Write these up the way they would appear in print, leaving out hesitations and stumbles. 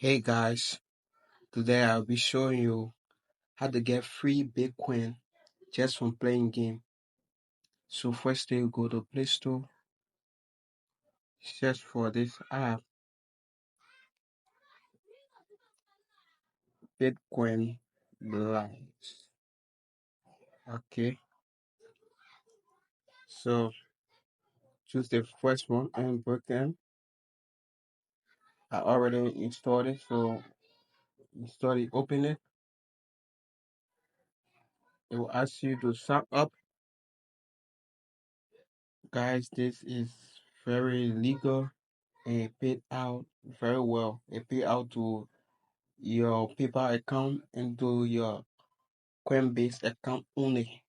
Hey guys, today I'll be showing you how to get free Bitcoin just from playing game. So first you go to Play Store, search for this app, Bitcoin Live. Okay, so choose the first one and Bitcoin. I already installed it, so install it, open it. It will ask you to sign up. Guys, this is very legal and it paid out very well. It paid out to your PayPal account and to your Coinbase account only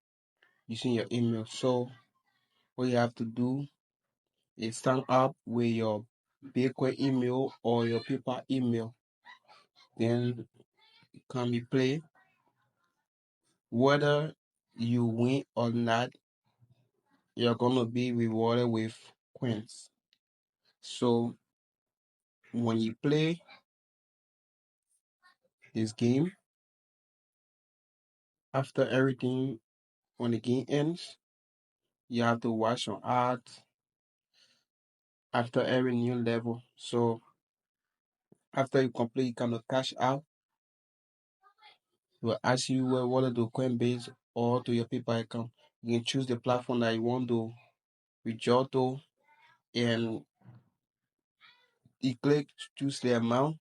using your email. So what you have to do is sign up with your Bitcoin email or your PayPal email. Then can be play. Whether you win or not, you're gonna be rewarded with coins. So when you play this game, after everything, when the game ends, you have to watch some ads after every new level. So after you complete, you can cash out. It will ask you whether to Coinbase or to your PayPal account. You can choose the platform that you want to withdraw to, and you click choose the amount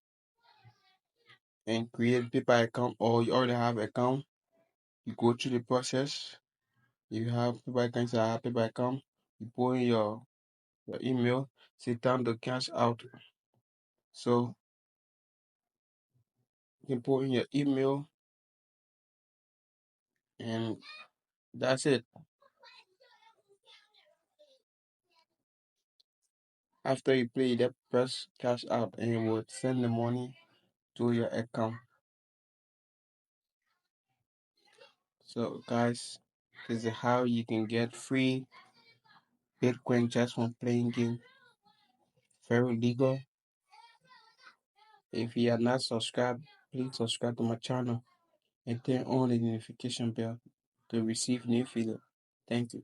and create PayPal account, or you already have account. You go through the process. You have PayPal account, I have PayPal account. You put in your email, sit down to cash out. So you can put in your email, and that's it. After you play that, press cash out, and it will send the money to your account. So guys, this is how you can get free Bitcoin just from playing game. Very legal. If you are not subscribed, please subscribe to my channel and turn on the notification bell to receive new video. Thank you.